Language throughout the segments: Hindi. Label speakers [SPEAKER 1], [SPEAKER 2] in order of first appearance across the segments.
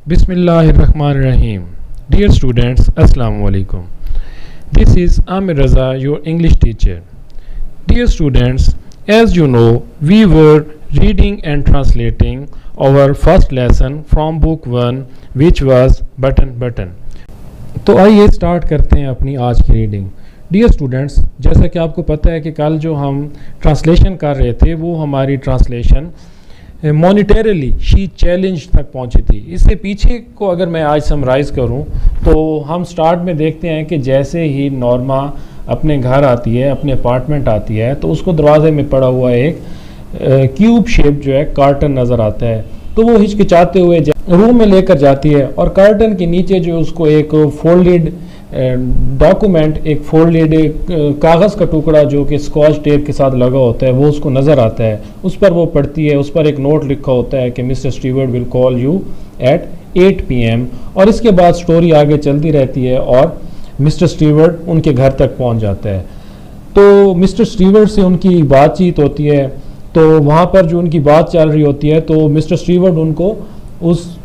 [SPEAKER 1] Bismillahirrahmanirrahim. Dear students, Assalamu alaikum. This is Amir Raza, your English teacher. Dear students, as you know, we were reading and translating our first lesson from book 1, which was Button. तो आइए स्टार्ट करते हैं अपनी आज की रीडिंग. डियर स्टूडेंट्स, जैसा कि आपको पता है कि कल जो हम ट्रांसलेशन कर रहे थे वो हमारी ट्रांसलेशन मॉनिटरली शी चैलेंज तक पहुंची थी. इससे पीछे को अगर मैं आज समराइज़ करूं तो हम स्टार्ट में देखते हैं कि जैसे ही नॉर्मा अपने घर आती है, अपने अपार्टमेंट आती है, तो उसको दरवाजे में पड़ा हुआ एक क्यूब शेप जो है कार्टन नज़र आता है. तो वो हिचकिचाते हुए रूम में लेकर जाती है और कार्टन के नीचे जो उसको एक फोल्डेड डॉक्यूमेंट, एक फोल्डेड कागज़ का टुकड़ा जो कि स्कॉच टेप के साथ लगा होता है वो उसको नज़र आता है. उस पर वो पढ़ती है. उस पर एक नोट लिखा होता है कि Mr Stewart will call you at 8 PM. और इसके बाद स्टोरी आगे चलती रहती है और मिस्टर स्टीवर्ट उनके घर तक पहुंच जाता है. तो मिस्टर स्टीवर्ट से उनकी बातचीत होती है. तो वहाँ पर जो उनकी बात चल रही होती है तो मिस्टर स्टीवर्ट उनको उस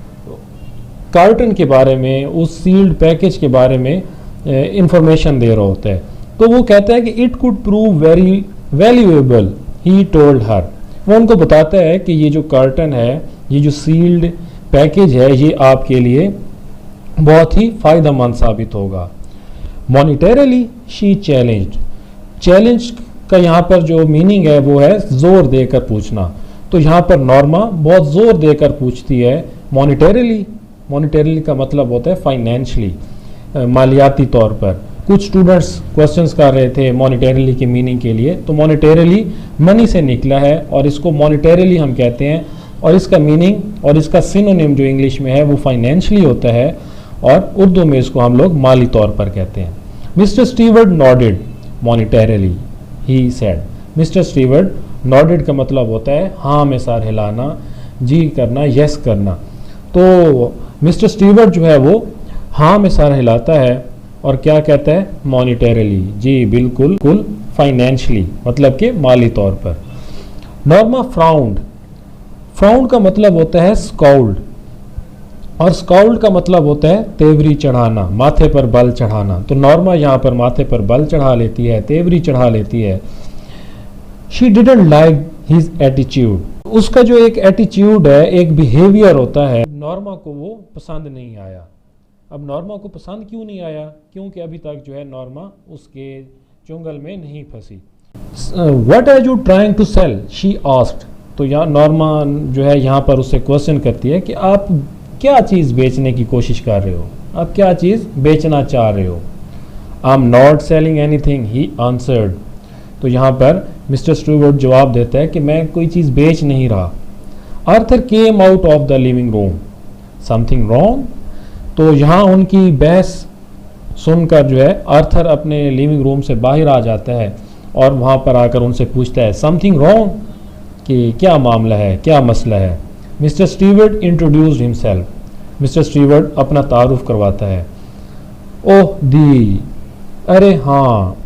[SPEAKER 1] कार्टन के बारे में, उस सील्ड पैकेज के बारे में इंफॉर्मेशन दे रहा होता है. तो वो कहता है कि it could prove very valuable, he told her. वो उनको बताता है कि ये जो कार्टन है, ये जो सील्ड पैकेज है, ये आपके लिए बहुत ही फ़ायदेमंद साबित होगा. मॉनिटरली शी चैलेंज का यहाँ पर जो मीनिंग है वो है ज़ोर देकर पूछना. तो यहाँ पर नॉर्मा बहुत ज़ोर देकर पूछती है. मॉनिटरली का मतलब होता है फाइनेंशली, मालियाती तौर पर. कुछ स्टूडेंट्स क्वेश्चंस कर रहे थे मॉनिटरली के मीनिंग के लिए. तो मॉनिटरली मनी से निकला है और इसको मॉनिटरली हम कहते हैं. और इसका मीनिंग और इसका सिनोनिम जो इंग्लिश में है वो फाइनेंशली होता है और उर्दू में इसको हम लोग माली तौर पर कहते हैं. Mister Stewart nodded मॉनिटरली, he said. Mister Stewart nodded का मतलब होता है हाँ में सर हिलाना, जी करना, यस करना. तो मिस्टर स्टीवर्ट जो है वो हाँ में सर हिलाता है और क्या कहता है, मॉनिटरली, जी बिल्कुल, फाइनेंशली मतलब कि माली तौर पर. नॉर्मा फ्राउंड का मतलब होता है स्काउल्ड और स्काउल्ड का मतलब होता है तेवरी चढ़ाना, माथे पर बल चढ़ाना. तो नॉर्मा यहाँ पर माथे पर बल चढ़ा लेती है, तेवरी चढ़ा लेती है. She didn't like his attitude. उसका जो एक एटीट्यूड है, एक बिहेवियर होता है, नॉर्मा को वो पसंद नहीं आया. अब नॉर्मा को पसंद क्यों नहीं आया? क्योंकि अभी तक जो है नॉर्मा उसके चुंगल में नहीं फंसी. What are you trying to sell, she asked. तो यहाँ नॉर्मा जो है यहाँ पर उससे क्वेश्चन करती है कि आप क्या चीज़ बेचने की कोशिश कर रहे हो, आप क्या चीज़ बेचना चाह रहे हो. आई am not selling anything, he answered. तो यहाँ पर मिस्टर स्टीवर्ट जवाब देता है कि मैं कोई चीज़ बेच नहीं रहा. Arthur came out of the living room, something wrong. तो यहाँ उनकी बहस सुनकर जो है आर्थर अपने लिविंग रूम से बाहर आ जाता है और वहाँ पर आकर उनसे पूछता है समथिंग रॉन्ग, कि क्या मामला है, क्या मसला है. Mister Stewart introduced himself. Mister Stewart अपना तारुफ करवाता है. ओह दी, अरे हाँ.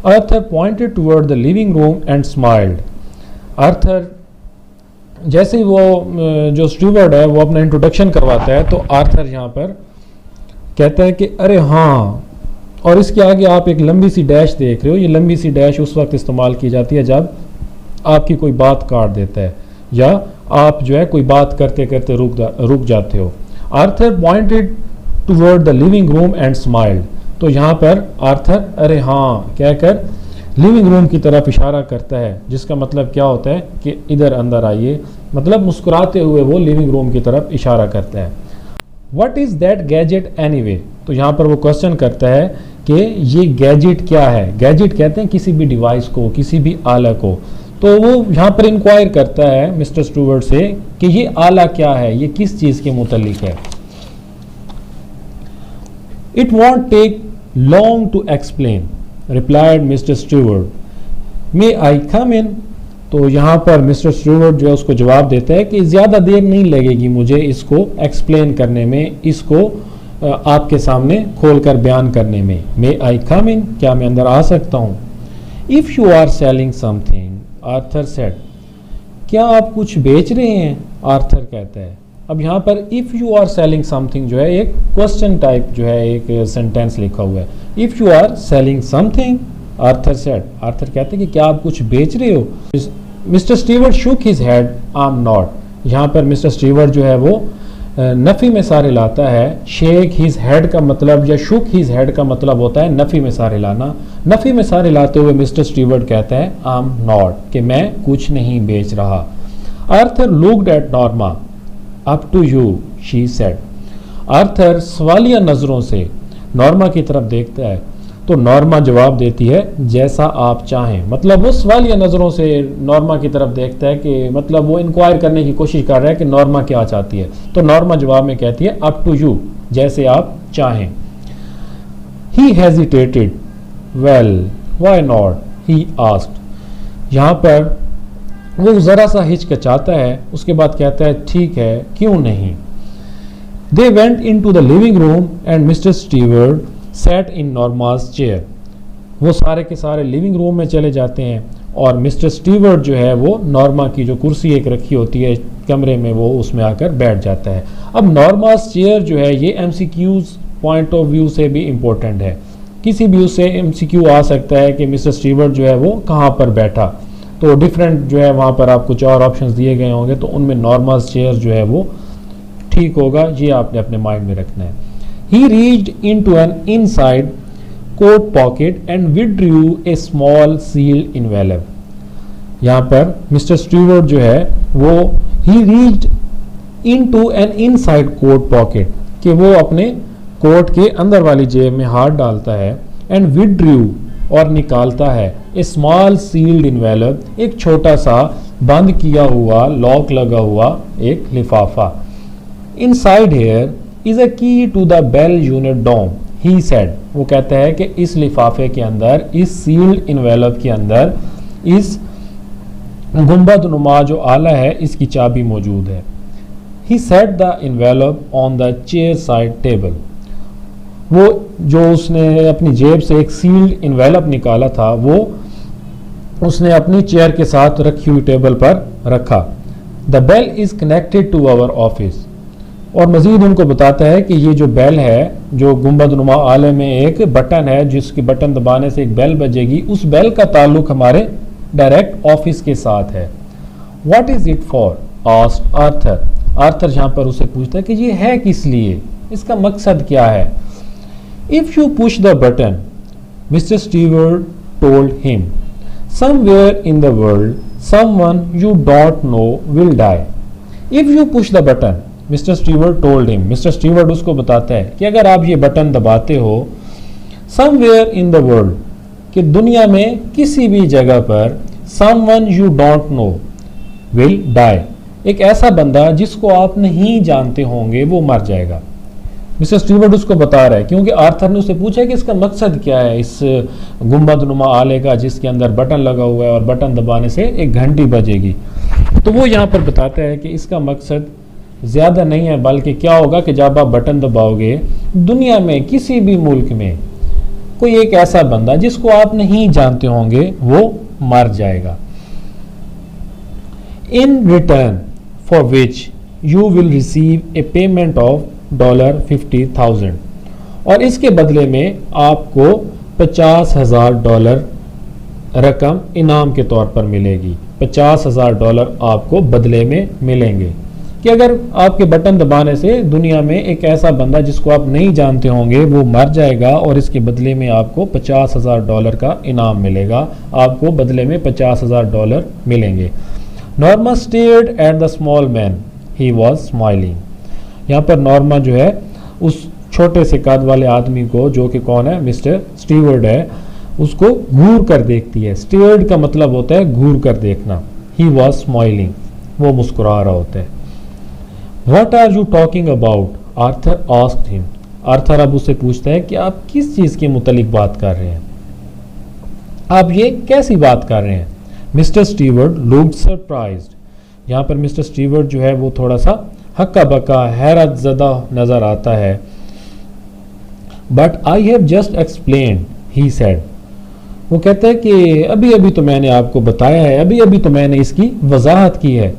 [SPEAKER 1] Arthur pointed toward the living room and smiled. Arthur जैसे ही वो जो स्टीवर्ट है वो अपना इंट्रोडक्शन करवाता है तो आर्थर यहाँ पर कहता है कि अरे हाँ. और इसके आगे आप एक लंबी सी डैश देख रहे हो. ये लंबी सी डैश उस वक्त इस्तेमाल की जाती है जब आपकी कोई बात काट देता है या आप जो है कोई बात करते करते रुक जाते हो. Arthur pointed toward the living room and smiled. तो यहाँ पर आर्थर अरे हाँ कहकर लिविंग रूम की तरफ इशारा करता है, जिसका मतलब क्या होता है कि इधर अंदर आइए. मतलब मुस्कुराते हुए वो लिविंग रूम की तरफ इशारा करता है. What is that gadget anyway. तो यहाँ पर वो क्वेश्चन करता है कि ये गैजेट क्या है. गैजेट कहते हैं किसी भी डिवाइस को, किसी भी आला को. तो वो यहाँ पर इंक्वायर करता है मिस्टर स्टीवर्ट से कि ये आला क्या है, ये किस चीज़ के मुतल्लिक है. It won't take long to explain, replied mister Stewart. May I come in. तो यहाँ पर मिस्टर स्टीवर्ट जो है उसको जवाब देता है कि ज़्यादा देर नहीं लगेगी मुझे इसको एक्सप्लेन करने में, इसको आपके सामने खोलकर बयान करने में. मे आई कम इन, क्या मैं अंदर आ सकता हूँ. If you are selling something, Arthur said. क्या आप कुछ बेच रहे हैं, आर्थर कहता है. अब यहाँ पर if you are selling something जो है एक क्वेश्चन टाइप जो है एक सेंटेंस लिखा हुआ है। If you are selling something, Arthur said, Arthur कहते हैं कि क्या आप कुछ बेच रहे हो। Mr Stewart shook his head, I am not. यहाँ पर मिस्टर स्टीवर्ट जो है वो नफ़ी में सारे लाता है। शेक हिज हेड का मतलब या शुक हिज हेड का मतलब होता है नफ़ी में सारे लाना। नफ़ी में सारे लाते हुए मिस्टर स्टीवर्ट कहता है आई एम नॉट, कि मैं कुछ नहीं बेच रहा। Arthur looked at Norma, up to you she said. Arthur सवालिया नज़रों से नॉर्मा की तरफ देखता है तो नॉर्मा जवाब देती है जैसा आप चाहें। मतलब वो सवालिया नज़रों से नॉर्मा की तरफ देखता है कि मतलब वो इंक्वायर करने की कोशिश कर रहा है कि नॉर्मा क्या चाहती है। तो नॉर्मा जवाब में कहती है अप टू यू, जैसे आप चाहें। He hesitated, well why not, he asked. यहाँ पर वो ज़रा सा हिचकिचाता है, उसके बाद कहता है ठीक है, क्यों नहीं। They went into the living room and mister Stewart sat in Norma's chair. वो सारे के सारे लिविंग रूम में चले जाते हैं और मिस्टर स्टीवर्ट जो है वो नॉर्मा की जो कुर्सी एक रखी होती है कमरे में, वो उसमें आकर बैठ जाता है। अब नॉर्मास चेयर जो है ये एमसीक्यूज पॉइंट ऑफ व्यू से भी इम्पोर्टेंट है। किसी भी उससे एमसीक्यू आ सकता है कि मिस्टर स्टीवर्ट जो है वो कहाँ पर बैठा, तो डिफरेंट जो है वहाँ पर आपको 4 ऑप्शंस दिए गए होंगे, तो उनमें नॉर्मास चेयर जो है वो ठीक होगा। ये आपने अपने माइंड में रखना है। He reached into an inside coat pocket and withdrew a small sealed envelope. यहाँ पर मिस्टर स्टीवर्ट जो है वो he reached into an inside coat pocket, कि वो अपने कोट के अंदर वाली जेब में हाथ डालता है, and withdrew और निकालता है a small sealed envelope, एक छोटा सा बंद किया हुआ लॉक लगा हुआ एक लिफाफा। Inside here is a key to the Bell unit dome, he said. वो कहता है कि इस लिफाफे के अंदर, इस सील्ड इन्वेलप के अंदर इस गुंबद नुमा जो आला है इसकी चाबी मौजूद है। He set the envelope on the chair side table. वो जो उसने अपनी जेब से एक सील्ड इन्वेलप निकाला था वो उसने अपनी चेयर के साथ रखी हुई टेबल पर रखा। The bell is connected to our office. और मज़ीद उनको बताता है कि ये जो बेल है, जो गुंबद नुमा आले में एक बटन है जिसकी बटन दबाने से एक बेल बजेगी, उस बेल का ताल्लुक हमारे डायरेक्ट ऑफिस के साथ है। What is it for, asked Arthur. Arthur यहाँ पर उसे पूछता है कि ये है किस लिए, इसका मकसद क्या है। If you push the button, Mr Stewart told him, somewhere in the world someone you don't know will die. If you push the button, Mr Stewart told him, Mr Stewart उसको बताता है कि अगर आप ये बटन दबाते हो, समवेयर इन द वर्ल्ड, कि दुनिया में किसी भी जगह पर, someone you don't know will die, एक ऐसा बंदा जिसको आप नहीं जानते होंगे वो मर जाएगा। मिस्टर स्टीवर्ट उसको बता रहा है क्योंकि आर्थर ने उससे पूछा कि इसका मकसद क्या है इस गुंबद नुमा आले का जिसके अंदर बटन लगा हुआ है और बटन दबाने से एक घंटी बजेगी। तो वो यहाँ पर बताता है कि इसका मकसद ज़्यादा नहीं है, बल्कि क्या होगा कि जब आप बटन दबाओगे दुनिया में किसी भी मुल्क में कोई एक ऐसा बंदा जिसको आप नहीं जानते होंगे वो मर जाएगा। In return for which you will receive A payment of $50,000, और इसके बदले में आपको $50,000 रकम इनाम के तौर पर मिलेगी। $50,000 आपको बदले में मिलेंगे कि अगर आपके बटन दबाने से दुनिया में एक ऐसा बंदा जिसको आप नहीं जानते होंगे वो मर जाएगा और इसके बदले में आपको $50,000 का इनाम मिलेगा, आपको बदले में $50,000 मिलेंगे। Norma stared at the small man, he was smiling. यहाँ पर नॉर्मा जो है उस छोटे से कद वाले आदमी को, जो कि कौन है, मिस्टर स्टीवर्ट है, उसको घूर कर देखती है। स्टेयर्ड का मतलब होता है घूर कर देखना। ही वॉज स्माइलिंग, वो मुस्कुरा रहा होता है। What are you talking about? Arthur asked him. Arthur अब उससे पूछता है कि आप किस चीज़ के मुतलिक बात कर रहे हैं, आप ये कैसी बात कर रहे हैं। Mister Stewart looked surprised. यहाँ पर मिस्टर स्टीवर्ट जो है वो थोड़ा सा हक्का बक्का हैरत ज़दा नज़र आता है। But I have just explained, he said. वो कहता है कि अभी अभी तो मैंने आपको बताया है, अभी अभी तो मैंने इसकी वजाहत की है।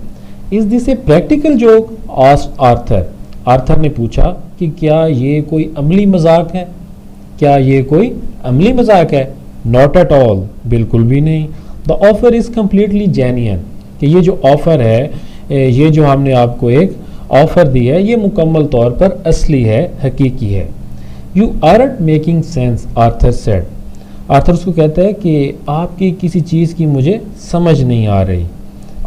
[SPEAKER 2] Is this a practical joke? Asked Arthur. Arthur ने पूछा कि क्या ये कोई अमली मजाक है? क्या ये कोई अमली मजाक है? नॉट एट ऑल, बिल्कुल भी नहीं। The offer is completely genuine, कि ये जो ऑफर है, ये जो हमने आपको एक ऑफर दी है, ये मुकम्मल तौर पर असली है, हकीकी है। You aren't making sense, Arthur said. Arthur उसको कहता है कि आपकी किसी चीज़ की मुझे समझ नहीं आ रही,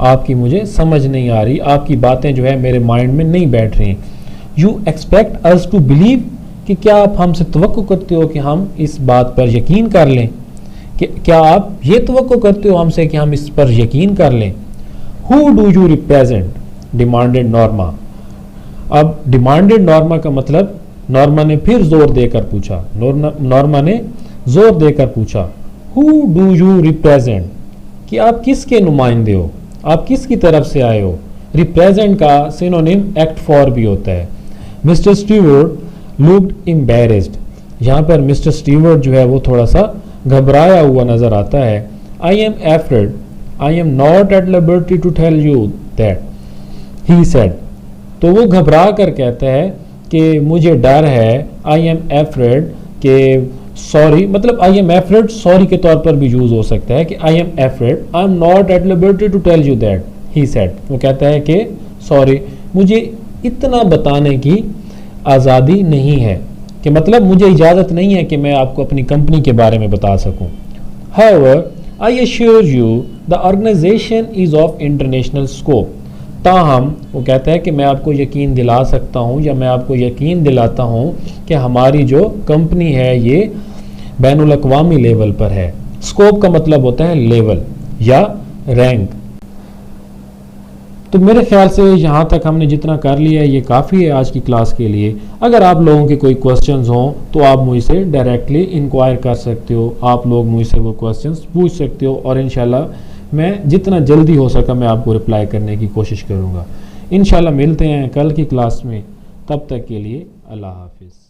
[SPEAKER 2] आपकी मुझे समझ नहीं आ रही, आपकी बातें जो है मेरे माइंड में नहीं बैठ रही। You expect us to believe, कि क्या आप हमसे तवक्को करते हो कि हम इस बात पर यकीन कर लें? कि क्या आप ये तवक्को करते हो हमसे कि हम इस पर यकीन कर लें? Who do you represent, demanded Norma. अब डिमांडेड नॉर्मा का मतलब, नॉर्मा ने फिर जोर देकर पूछा, नॉर्मा ने जोर देकर पूछा, हु डू यू रिप्रेजेंट, कि आप किसके नुमाइंदे हो, आप किसकी तरफ से आए हो। रिप्रेजेंट का सिनोनिम एक्ट फॉर भी होता है। मिस्टर स्टीवर्ट लुक्ड एम्बैरेस्ड, यहाँ पर मिस्टर स्टीवर्ट जो है वो थोड़ा सा घबराया हुआ नजर आता है। I am afraid, I am not at liberty to tell you that, he said. तो वो घबरा कर कहता है कि मुझे डर है। आई एम एफ्रेड के सॉरी, मतलब आई एम एफ्रेड सॉरी के तौर पर भी यूज हो सकता है कि I am afraid, I am not at liberty to tell you that, he said. वो कहता है कि सॉरी, मुझे इतना बताने की आज़ादी नहीं है, कि मतलब मुझे इजाज़त नहीं है कि मैं आपको अपनी कंपनी के बारे में बता सकूं। However, I assure you the organization is of international scope। ताहम वो कहता है कि मैं आपको यकीन दिला सकता हूँ, या मैं आपको यकीन दिलाता हूँ कि हमारी जो कंपनी है ये बैनुल अक़वामी लेवल पर है। स्कोप का मतलब होता है लेवल या रैंक। तो मेरे ख्याल से यहाँ तक हमने जितना कर लिया है ये काफ़ी है आज की क्लास के लिए। अगर आप लोगों के कोई क्वेश्चंस हों तो आप मुझसे डायरेक्टली इंक्वायर कर सकते हो, आप लोग मुझसे वो क्वेश्चंस पूछ सकते हो, और इंशाल्लाह मैं जितना जल्दी हो सका मैं आपको रिप्लाई करने की कोशिश करूँगा। इंशाल्लाह मिलते हैं कल की क्लास में, तब तक के लिए अल्लाह हाफिज़।